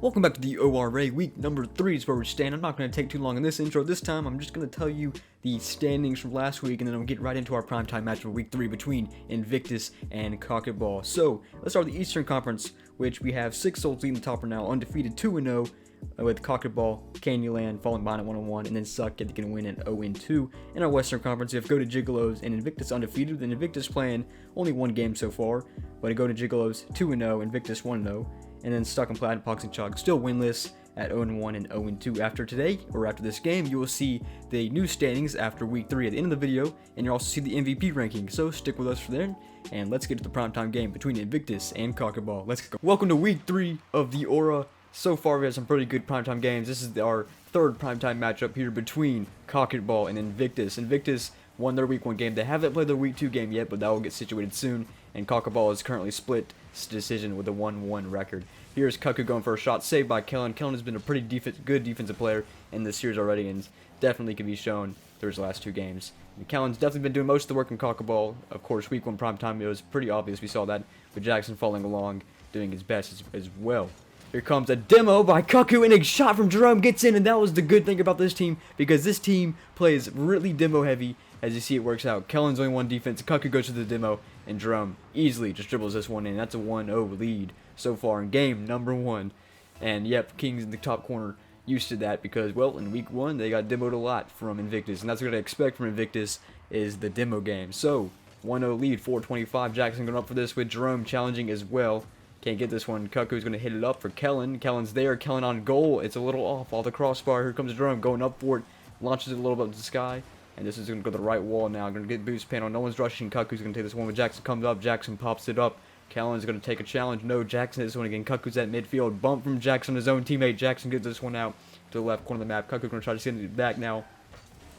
Welcome back to the ORA week number 3 is where we stand. I'm not going to take too long in this intro this time. I'm just going to tell you the standings from last week, and then we'll get right into our primetime match of week 3 between Invictus and Cocket Ball. So let's start with the Eastern Conference, which we have 6 Souls leading the top right now, undefeated 2-0 with Cocket Ball, Candyland falling behind at 1-1, and then Suck getting a win at 0-2. In our Western Conference, we have Go to Gigolos and Invictus undefeated, and Invictus playing only one game so far, but Go to Gigolos 2-0, Invictus 1-0. And then Stuck and Plaid, Pox and Chug still winless at 0-1 and 0-2. After today, or after this game, you will see the new standings after week 3 at the end of the video, and you'll also see the MVP ranking. So stick with us for then, and let's get to the primetime game between Invictus and Cocket Ball. Let's go. Welcome to week 3 of the Aura. So far, we have some pretty good primetime games. This is our third primetime matchup here between Cocket Ball and Invictus. Invictus won their week 1 game. They haven't played their week 2 game yet, but that will get situated soon. And Cocket Ball is currently split decision with a 1-1 record. Here's Cuckoo going for a shot saved by Kellen. Kellen has been a pretty good defensive player in this series already, and definitely can be shown through his last 2 games. And Kellen's definitely been doing most of the work in Cocket Ball. Of course, week 1 primetime, it was pretty obvious. We saw that with Jackson following along, doing his best as well. Here comes a demo by Cuckoo, and a shot from Jerome gets in, and that was the good thing about this team, because this team plays really demo heavy. As you see, it works out. Kellen's only one defense. Cuckoo goes to the demo, and Jerome easily just dribbles this one in. That's a 1-0 lead so far in game number 1. And yep, Kings in the top corner used to that because, well, in week 1 they got demoed a lot from Invictus, and that's what I expect from Invictus is the demo game. So 1-0 lead, 4:25. Jackson going up for this with Jerome challenging as well. Can't get this one. Cuckoo's going to hit it up for Kellen. Kellen's there. Kellen on goal. It's a little off the crossbar. Here comes Jerome going up for it. Launches it a little bit to the sky. And this is going to go to the right wall now. Going to get boost panel. No one's rushing. Cuckoo's going to take this one. When Jackson comes up, Jackson pops it up. Kellen's going to take a challenge. No, Jackson hits this one again. Cuckoo's at midfield. Bump from Jackson, his own teammate. Jackson gets this one out to the left corner of the map. Cuckoo's going to try to send it back now.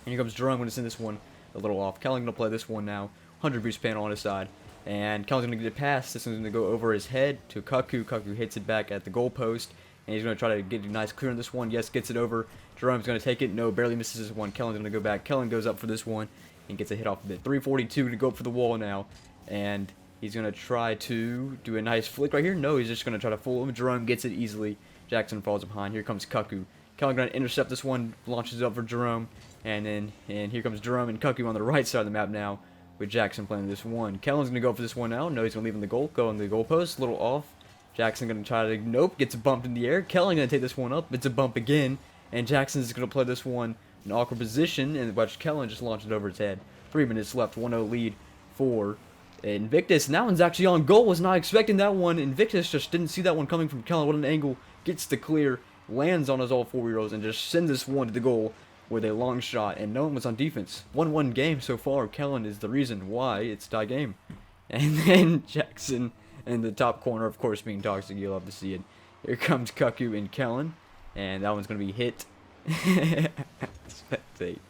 And here comes Jerome going to send this one a little off. Kellen going to play this one now. 100 boost panel on his side. And Kellen's going to get it past. This one's going to go over his head to Cuckoo. Cuckoo hits it back at the goal post. And he's going to try to get a nice clear on this one. Yes, gets it over. Jerome's going to take it. No, barely misses this one. Kellen's going to go back. Kellen goes up for this one and gets a hit off of it. 3:42 to go up for the wall now. And he's going to try to do a nice flick right here. No, he's just going to try to fool him. Jerome gets it easily. Jackson falls behind. Here comes Cuckoo. Kellen going to intercept this one. Launches it up for Jerome. And here comes Jerome and Cuckoo on the right side of the map now, with Jackson playing this one. Kellen's going to go for this one now. No, he's going to leave in the goal. Go on the goal post. A little off. Jackson going to try to... Nope. Gets a bump in the air. Kellen going to take this one up. It's a bump again. And Jackson's going to play this one in an awkward position. And watch Kellen just launch it over his head. 3 minutes left. 1-0 lead for Invictus. And that one's actually on goal. Was not expecting that one. Invictus just didn't see that one coming from Kellen. What an angle. Gets the clear. Lands on his all 4-year-olds. And just sends this one to the goal with a long shot, and no one was on defense. 1-1 game so far. Kellen is the reason why it's tie game. And then Jackson in the top corner, of course, being toxic. You'll love to see it. Here comes Cuckoo and Kellen, and that one's going to be hit. Spectate.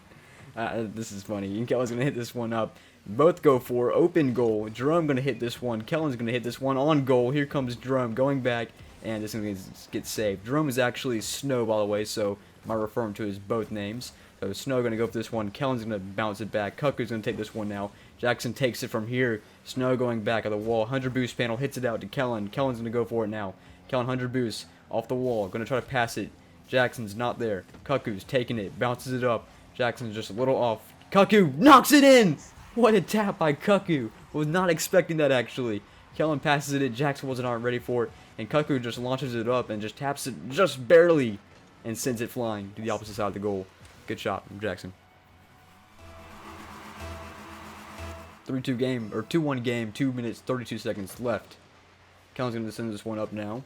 This is funny. And Kellen's going to hit this one up. Both go for open goal. Jerome going to hit this one. Kellen's going to hit this one on goal. Here comes Jerome going back, and this is going to get saved. Jerome is actually Snow, by the way, so I refer him to as both names. So Snow going to go for this one. Kellen's going to bounce it back. Cuckoo's going to take this one now. Jackson takes it from here. Snow going back at the wall. 100 boost panel. Hits it out to Kellen. Kellen's going to go for it now. Kellen 100 boost off the wall. Going to try to pass it. Jackson's not there. Cuckoo's taking it. Bounces it up. Jackson's just a little off. Cuckoo knocks it in! What a tap by Cuckoo. Was not expecting that actually. Kellen passes it in. Jackson wasn't ready for it. And Cuckoo just launches it up and just taps it just barely and sends it flying to the opposite side of the goal. Good shot from Jackson. 3-2 game, or 2-1 game, 2 minutes, 32 seconds left. Kellen's going to send this one up now.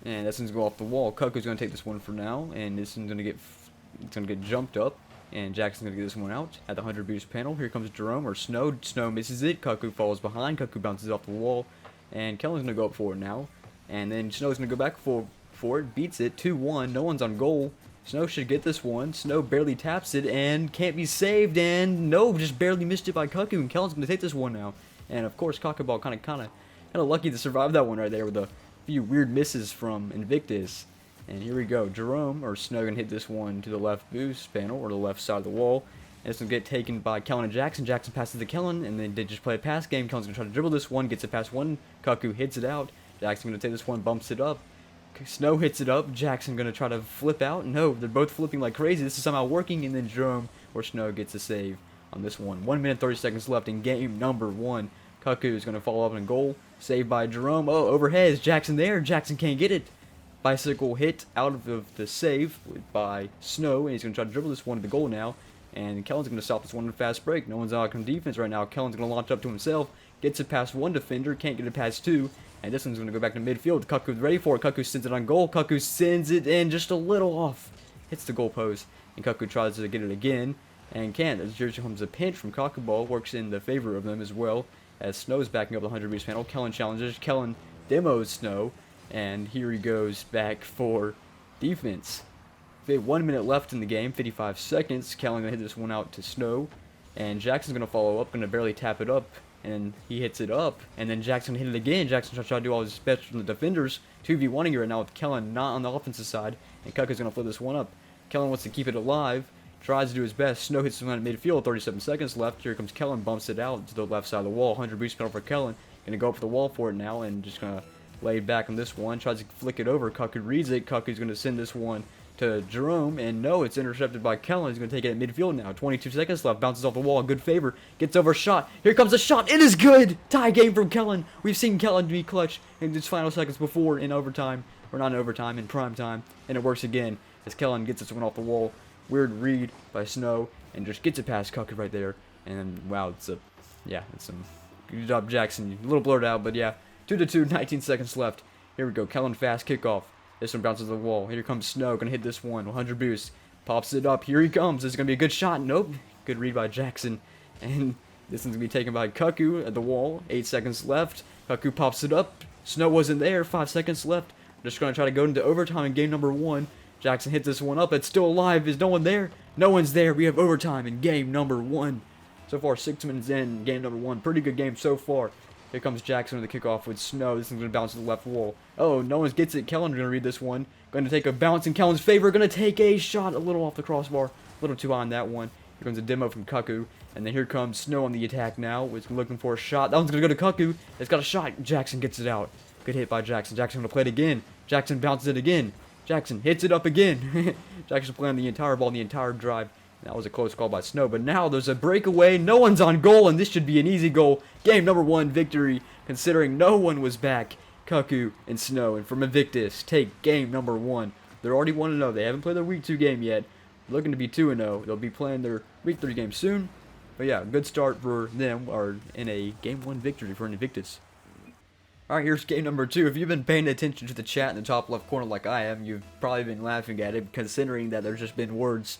And this one's going to go off the wall. Cuckoo's going to take this one for now, and this one's going to get jumped up. And Jackson's going to get this one out at the 100 boost panel. Here comes Jerome, or Snow. Snow misses it. Cuckoo falls behind. Cuckoo bounces off the wall. And Kellen's going to go up for it now. And then Snow's going to go back for it, beats it, 2-1, no one's on goal. Snow should get this one. Snow barely taps it and can't be saved, and no, just barely missed it by Cuckoo, and Kellen's going to take this one now. And of course, Cocket Ball kind of lucky to survive that one right there with a few weird misses from Invictus. And here we go, Jerome, or Snow, going to hit this one to the left boost panel, or the left side of the wall. And this will get taken by Kellen and Jackson. Jackson passes to Kellen, and then they just play a pass game. Kellen's going to try to dribble this one, gets it past one. Cuckoo hits it out. Jackson going to take this one, bumps it up. Snow hits it up. Jackson gonna try to flip out. No, they're both flipping like crazy. This is somehow working, and then Jerome or Snow gets a save on this one. 1 minute 30 seconds left in game number 1. Cuckoo is gonna follow up in goal. Saved by Jerome. Oh, overhead. Is Jackson there? Jackson can't get it. Bicycle hit out of the save by Snow, and he's gonna try to dribble this one to the goal now. And Kellen's going to stop this one in a fast break. No one's on defense right now. Kellen's going to launch up to himself. Gets it past one defender. Can't get it past two. And this one's going to go back to midfield. Cuckoo's ready for it. Cuckoo sends it on goal. Cuckoo sends it in just a little off. Hits the goal post. And Cuckoo tries to get it again. And can't. As here comes a pinch from Cocket Ball. Works in the favor of them as well. As Snow's backing up the 100 meters panel. Kellen challenges. Kellen demos Snow. And here he goes back for defense. 1 minute left in the game, 55 seconds. Kellen gonna hit this one out to Snow, and Jackson's gonna follow up, gonna barely tap it up, and he hits it up, and then Jackson hit it again. Jackson tries to do all his best from the defenders. 2v1ing it right now with Kellen not on the offensive side, and Cuckoo's gonna flip this one up. Kellen wants to keep it alive, tries to do his best. Snow hits one at midfield, 37 seconds left. Here comes Kellen, bumps it out to the left side of the wall. 100 boost penalty for Kellen. Gonna go up for the wall for it now, and just gonna lay it back on this one. Tries to flick it over. Cuckoo reads it. Cuckoo's gonna send this one to Jerome, and no, it's intercepted by Kellen. He's going to take it at midfield now. 22 seconds left. Bounces off the wall. Good favor. Gets over shot. Here comes a shot. It is good. Tie game from Kellen. We've seen Kellen be clutch in his final seconds before in overtime. Or not in overtime, in prime time. And it works again as Kellen gets this one off the wall. Weird read by Snow and just gets it past Cuckoo right there. And wow, it's some good job, Jackson. A little blurred out, but yeah. 2-2, 19 seconds left. Here we go. Kellen fast kickoff. This one bounces the wall. Here comes Snow. Gonna hit this one. 100 boost. Pops it up. Here he comes. This is gonna be a good shot. Nope. Good read by Jackson. And this one's gonna be taken by Cuckoo at the wall. 8 seconds left. Cuckoo pops it up. Snow wasn't there. 5 seconds left. Just gonna try to go into overtime in game number 1. Jackson hits this one up. It's still alive. Is no one there? No one's there. We have overtime in game number 1. So far, 6 minutes in game number 1. Pretty good game so far. Here comes Jackson with the kickoff with Snow. This one's going to bounce to the left wall. Oh, no one gets it. Kellen's going to read this one. Going to take a bounce in Kellen's favor. Going to take a shot a little off the crossbar. A little too high on that one. Here comes a demo from Cuckoo. And then here comes Snow on the attack now. It's looking for a shot. That one's going to go to Cuckoo. It's got a shot. Jackson gets it out. Good hit by Jackson. Jackson going to play it again. Jackson bounces it again. Jackson hits it up again. Jackson playing the entire ball, the entire drive. That was a close call by Snow, but now there's a breakaway. No one's on goal, and this should be an easy goal. Game number 1 victory, considering no one was back. Cuckoo and Snow, and from Invictus, take game number 1. They're already 1-0. They haven't played their week 2 game yet. Looking to be 2-0. They'll be playing their week 3 game soon. But yeah, good start for them, or in a game 1 victory for Invictus. Alright, here's game number 2. If you've been paying attention to the chat in the top left corner like I am, you've probably been laughing at it, considering that there's just been words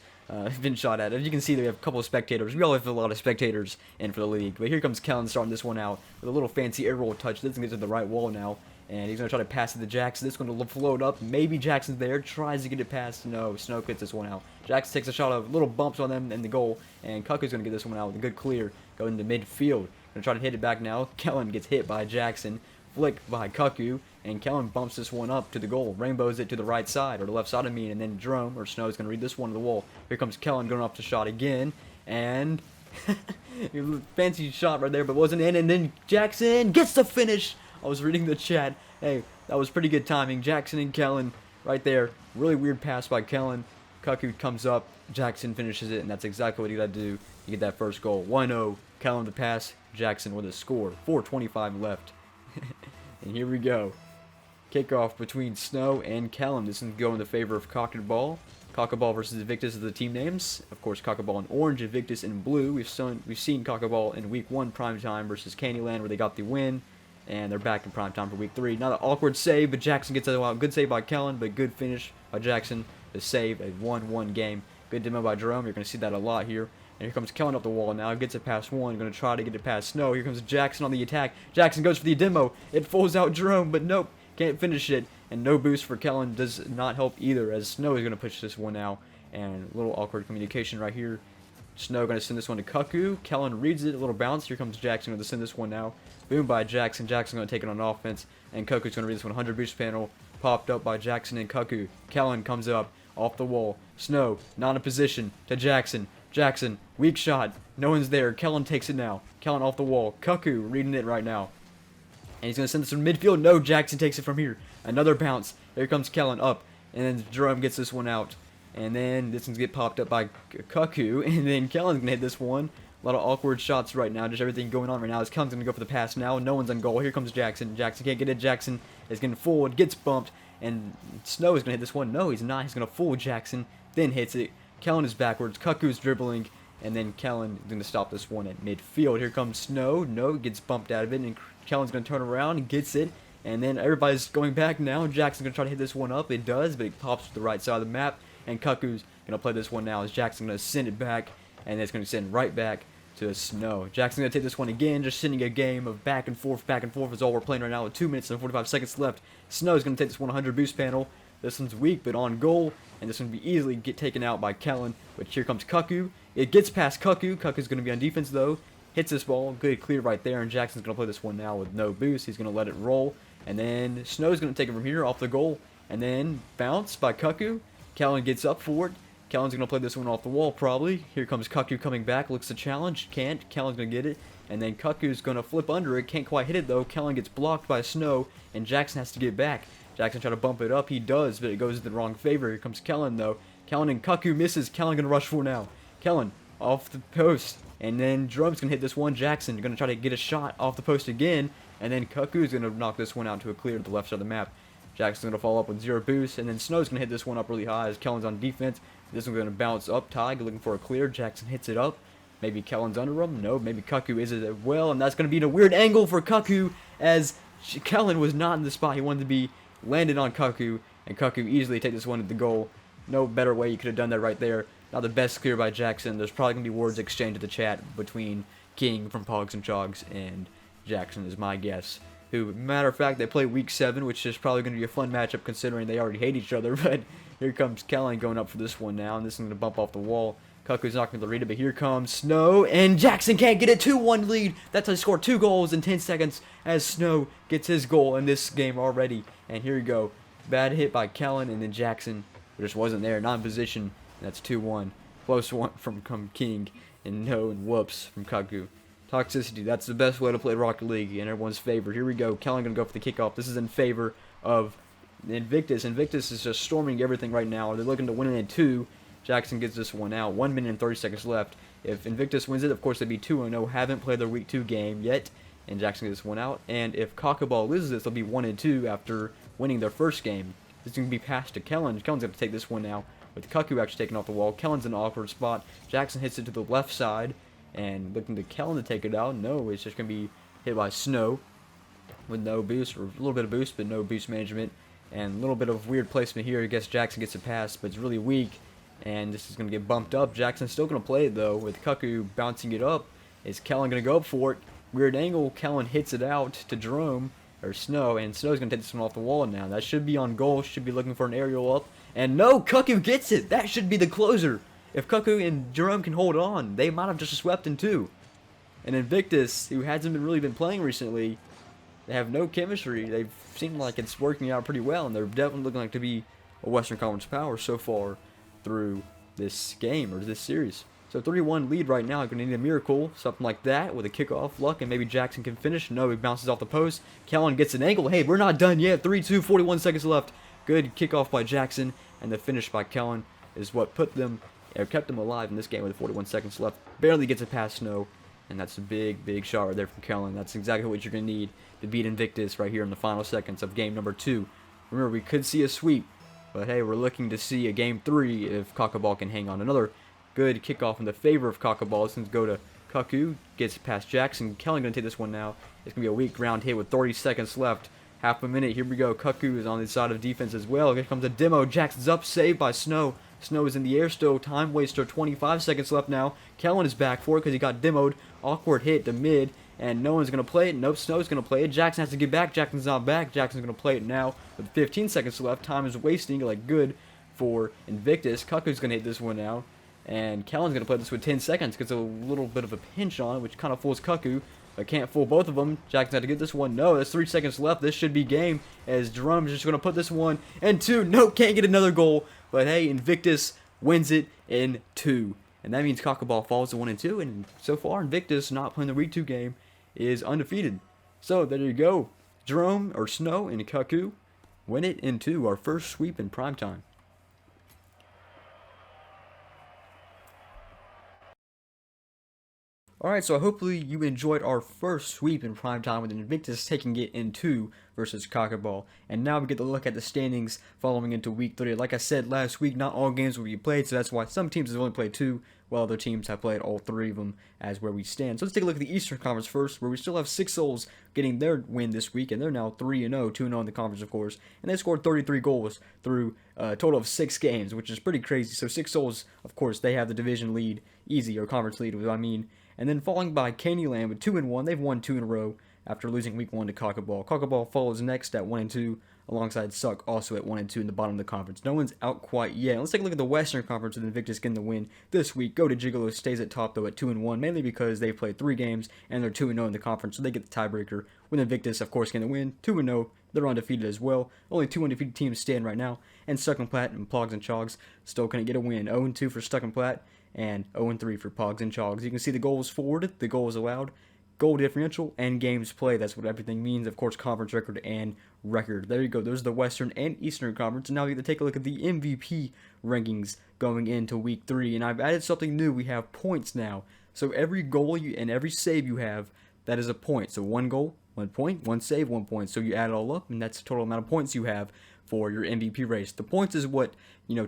been shot at. As you can see, we have a couple of spectators. We all have a lot of spectators in for the league. But here comes Kellen starting this one out with a little fancy air roll touch. This one gets to the right wall now. And he's going to try to pass it to Jackson. This one will float up. Maybe Jackson's there. Tries to get it past. No, Snow gets this one out. Jackson takes a shot of little bumps on them in the goal. And Cuckoo's going to get this one out with a good clear. Going into midfield. Going to try to hit it back now. Kellen gets hit by Jackson. Flick by Cuckoo, and Kellen bumps this one up to the goal. Rainbows it to the right side, or the left side of me, and then Jerome, or Snow, is going to read this one to the wall. Here comes Kellen going up to shot again, and fancy shot right there, but wasn't in, and then Jackson gets the finish. I was reading the chat. Hey, that was pretty good timing. Jackson and Kellen right there. Really weird pass by Kellen. Cuckoo comes up, Jackson finishes it, and that's exactly what you got to do to get that first goal. 1-0, Kellen the pass, Jackson with a score. 4:25 left. And here we go. Kickoff between Snow and Kellen. This is going in the favor of Cocket Ball. Cocket Ball versus Invictus are the team names. Of course, Cocket Ball in orange, Invictus in blue. We've seen Cocket Ball in week 1 primetime versus Candyland where they got the win. And they're back in primetime for week 3. Not an awkward save, but Jackson gets it out. Good save by Kellen, but good finish by Jackson to save a 1-1 game. Good demo by Jerome. You're going to see that a lot here. And here comes Kellen up the wall now. Gets it past one. Going to try to get it past Snow. Here comes Jackson on the attack. Jackson goes for the demo. It falls out Jerome, but nope. Can't finish it. And no boost for Kellen does not help either, as Snow is going to push this one out. And a little awkward communication right here. Snow going to send this one to Cuckoo. Kellen reads it. A little bounce. Here comes Jackson going to send this one now. Boom by Jackson. Jackson going to take it on offense. And Cuckoo's going to read this one. 100 boost panel. Popped up by Jackson and Cuckoo. Kellen comes up off the wall. Snow not in position to Jackson. Jackson, weak shot. No one's there. Kellen takes it now. Kellen off the wall. Cuckoo reading it right now. And he's going to send this from midfield. No, Jackson takes it from here. Another bounce. Here comes Kellen up, and then Jerome gets this one out. And then this one's get popped up by Cuckoo, and then Kellen's gonna hit this one. A lot of awkward shots right now, just everything going on right now. As Kellen's gonna go for the pass now. No one's on goal. Here comes Jackson. Jackson can't get it. Jackson is getting forward, gets bumped, and Snow is gonna hit this one. No, he's not. He's gonna fool Jackson, then hits it. Kellen is backwards. Cuckoo's dribbling, and then Kellen is gonna stop this one at midfield. Here comes Snow. No, gets bumped out of it, and Kellen's gonna turn around and gets it. And then everybody's going back now. Jackson's gonna try to hit this one up. It does, but it pops to the right side of the map. And Cuckoo's going to play this one now as Jackson's going to send it back, and it's going to send right back to Snow. Jackson's going to take this one again, just sending a game of back and forth is all we're playing right now with 2 minutes and 45 seconds left. Snow's going to take this 100 boost panel. This one's weak, but on goal, and this one will be easily taken out by Kellen. But here comes Cuckoo. It gets past Cuckoo. Cuckoo's going to be on defense, though. Hits this ball. Good clear right there, and Jackson's going to play this one now with no boost. He's going to let it roll, and then Snow's going to take it from here off the goal, and then bounce by Cuckoo. Kellen gets up for it. Kellen's going to play this one off the wall, probably. Here comes Cuckoo coming back. Looks to challenge. Can't. Kellen's going to get it. And then Cuckoo's going to flip under it. Can't quite hit it, though. Kellen gets blocked by Snow, and Jackson has to get back. Jackson try to bump it up. He does, but it goes in the wrong favor. Here comes Kellen, though. Kellen and Cuckoo misses. Kellen going to rush for now. Kellen off the post. And then Jerome's going to hit this one. Jackson going to try to get a shot off the post again. And then Cuckoo's going to knock this one out to a clear to the left side of the map. Jackson's going to follow up with 0 boost, and then Snow's going to hit this one up really high as Kellen's on defense. This one's going to bounce up, Tig looking for a clear. Jackson hits it up. Maybe Kellen's under him. No, maybe Cuckoo is as well, and that's going to be in a weird angle for Cuckoo as Kellen was not in the spot he wanted to be. Landed on Cuckoo, and Cuckoo easily take this one at the goal. No better way you could have done that right there. Not the best clear by Jackson. There's probably going to be words exchanged in the chat between King from Pogs and Chogs and Jackson is my guess. Who, matter of fact, they play week 7, which is probably going to be a fun matchup considering they already hate each other. But here comes Kellen going up for this one now, and this is going to bump off the wall. Cuckoo's not going to read it, but here comes Snow, and Jackson can't get it. 2-1 lead. That's how he scored 2 goals in 10 seconds as Snow gets his goal in this game already. And here you go. Bad hit by Kellen, and then Jackson just wasn't there, not in position. And that's 2-1. Close one from King, and no, and whoops from Cuckoo. Toxicity, that's the best way to play Rocket League in everyone's favor. Here we go. Kellen going to go for the kickoff. This is in favor of Invictus. Invictus is just storming everything right now. They're looking to win it in 2. Jackson gets this one out. 1 minute and 30 seconds left. If Invictus wins it, of course, they'd be 2-0. Haven't played their week 2 game yet, and Jackson gets this one out. And if Cocket Ball loses this, they'll be 1-2 after winning their first game. This is going to be passed to Kellen. Kellen's going to take this one now with Cuckoo actually taking off the wall. Kellen's in an awkward spot. Jackson hits it to the left side. And looking to Kellen to take it out. No, it's just going to be hit by Snow with no boost, or a little bit of boost, but no boost management. And a little bit of weird placement here. I guess Jackson gets a pass, but it's really weak. And this is going to get bumped up. Jackson's still going to play it, though, with Cuckoo bouncing it up. Is Kellen going to go up for it? Weird angle. Kellen hits it out to Jerome, or Snow, and Snow's going to take this one off the wall now. That should be on goal. Should be looking for an aerial up. And no, Cuckoo gets it. That should be the closer. If Cuckoo and Jerome can hold on, they might have just swept in 2. And Invictus, who hasn't really been playing recently, they have no chemistry. They seem like it's working out pretty well, and they're definitely looking like to be a Western Conference power so far through this game, or this series. So 3-1 lead right now. I'm going to need a miracle, something like that, with a kickoff luck, and maybe Jackson can finish. No, he bounces off the post. Kellen gets an angle. Hey, we're not done yet. 3-2, 41 seconds left. Good kickoff by Jackson, and the finish by Kellen is what kept them alive in this game with 41 seconds left. Barely gets it past Snow, and that's a big shot right there from Kellen. That's exactly what you're going to need to beat Invictus right here in the final seconds of game number 2. Remember, we could see a sweep, but hey, we're looking to see a game 3 if Cocket Ball can hang on. Another good kickoff in the favor of Cocket Ball. Since go to Cuckoo, gets past Jackson. Kellen going to take this one now. It's going to be a weak ground hit with 30 seconds left. Half a minute. Here we go. Cuckoo is on the side of defense as well. Here comes a demo. Jackson's up, saved by Snow. Snow is in the air still. Time waster. 25 seconds left now. Kellen is back for it because he got demoed. Awkward hit to mid, and no one's going to play it. Nope, Snow's going to play it. Jackson has to get back. Jackson's not back. Jackson's going to play it now with 15 seconds left. Time is wasting like good for Invictus. Cuckoo's going to hit this one now, and Kellen's going to play this with 10 seconds because a little bit of a pinch on it, which kind of fools Cuckoo. But can't fool both of them. Jackson had to get this one. No, there's 3 seconds left. This should be game as Jerome's just going to put this one and 2. Nope, can't get another goal. But hey, Invictus wins it in 2. And that means Cocket Ball falls to 1-2. And so far, Invictus, not playing the week 2 game, is undefeated. So there you go. Jerome, or Snow, and Cuckoo win it into our first sweep in primetime. Alright, so hopefully you enjoyed our first sweep in primetime with Invictus taking it in 2 versus Cocket Ball. And now we get to look at the standings following into week 3. Like I said last week, not all games will be played, so that's why some teams have only played 2, while other teams have played all 3 of them as where we stand. So let's take a look at the Eastern Conference first, where we still have 6 Souls getting their win this week, and they're now 3-0, 2-0 in the conference, of course. And they scored 33 goals through a total of 6 games, which is pretty crazy. So 6 Souls, of course, they have the division lead, easy, or conference lead, what I mean. And then following by Candyland with 2-1. They've won 2 in a row after losing week 1 to Cocket Ball. Cocket Ball follows next at 1-2, alongside Suck also at 1-2 in the bottom of the conference. No one's out quite yet. Let's take a look at the Western Conference with Invictus getting the win this week. Go to Gigolo stays at top though at 2-1, mainly because they've played 3 games and they're 2-0 in the conference, so they get the tiebreaker. With Invictus, of course, getting the win 2-0. They're undefeated as well. Only 2 undefeated teams stand right now, and Stuck and Platt and Pogs and Chogs still couldn't get a win. 0-2 for Stuck and Platt, and 0-3 for Pogs and Chogs. You can see the goals forwarded, the goals allowed, goal differential, and games played. That's what everything means. Of course, conference record and record. There you go. Those are the Western and Eastern Conference. And now we get to take a look at the MVP rankings going into week 3. And I've added something new. We have points now. So every goal and every save you have, that is a point. So 1 goal, 1 point, 1 save, 1 point. So you add it all up, and that's the total amount of points you have for your MVP race. The points is what,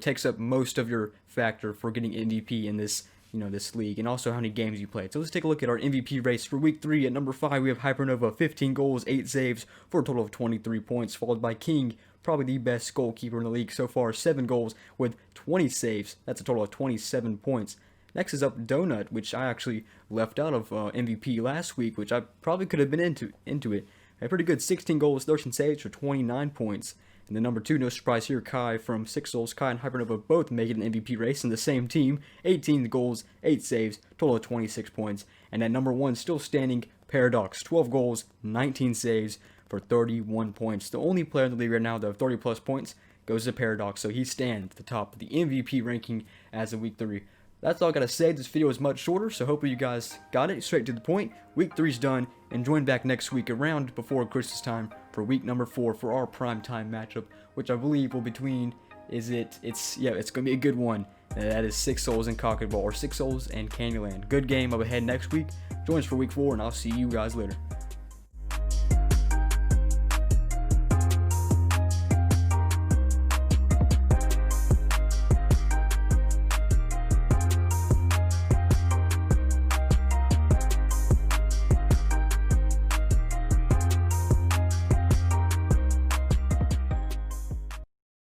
takes up most of your factor for getting MVP in this, this league, and also how many games you played. So let's take a look at our MVP race for week 3. At number 5, we have Hypernova, 15 goals, 8 saves for a total of 23 points, followed by King, probably the best goalkeeper in the league so far, 7 goals with 20 saves. That's a total of 27 points. Next is up Donut, which I actually left out of MVP last week, which I probably could have been into it. A pretty good 16 goals, 13 saves for 29 points. And then number 2, no surprise here, Kai from 6 Souls. Kai and Hypernova both making an MVP race in the same team. 18 goals, 8 saves, total of 26 points. And at number 1, still standing, Paradox. 12 goals, 19 saves for 31 points. The only player in the league right now that have 30 plus points goes to Paradox. So he stands at the top of the MVP ranking as of week 3. That's all I gotta say. This video is much shorter, so hopefully you guys got it straight to the point. Week 3's done, and join back next week around before Christmas time for week number 4 for our primetime matchup, which I believe will between, it's gonna be a good one. That is 6 Souls and Cocket Ball, or 6 Souls and Candyland. Good game up ahead next week. Join us for week 4, and I'll see you guys later.